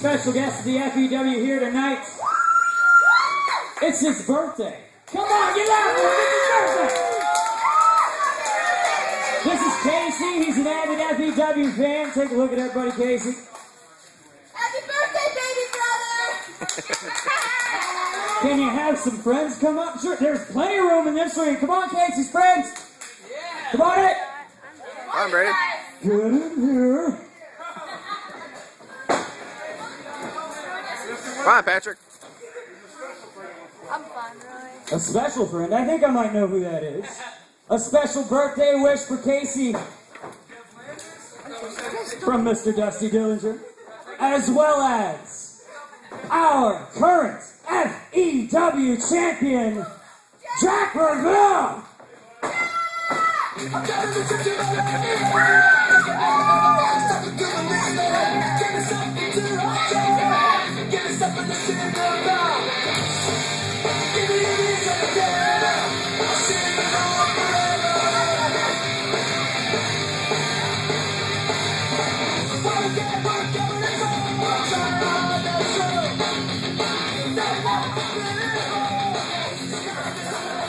special guest of the FEW here tonight. It's his birthday. Come on, get out there. It's his birthday. This is Casey. He's an avid FEW fan. Take a look at everybody, Casey. Happy birthday, baby brother! Can you have some friends come up? Sure, there's plenty of room in this room. Come on, Casey's friends. Yeah. Come on in. I'm ready. Get in here. Come on, Patrick. I'm fine, really. A special friend. I think I might know who that is. A special birthday wish for Casey from Mr. Dusty Dillinger, as well as our current FEW champion, Jack Verville.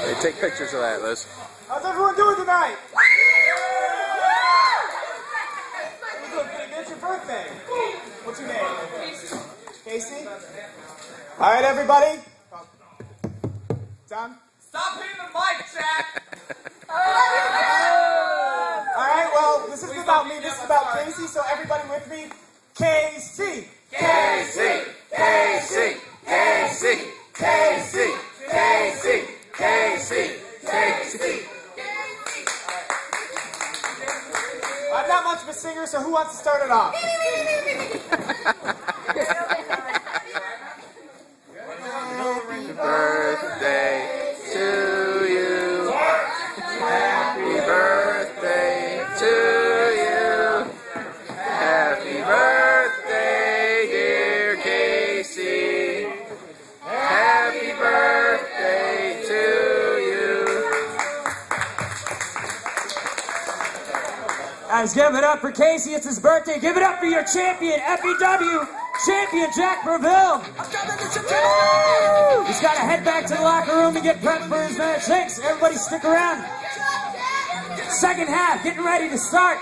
Hey, take pictures of that, Liz. How's everyone doing tonight? You're doing pretty good. It's your birthday. What's your name? Casey. All right, everybody. Done? Stop hitting the mic, Jack! All right, well, this isn't about me. This is about Casey, so everybody with me. Casey. Casey, Casey, Casey, Casey, Casey, Casey, Casey. I'm not much of a singer, so who wants to start it off? Happy birthday to you. Happy birthday to you. Happy birthday, dear Casey. Happy birthday to you. Guys, give it up for Casey. It's his birthday. Give it up for your champion, FEW champion, Jack Verville. He's got to head back to the locker room and get prepped for his match. Thanks. Everybody stick around. Second half, getting ready to start.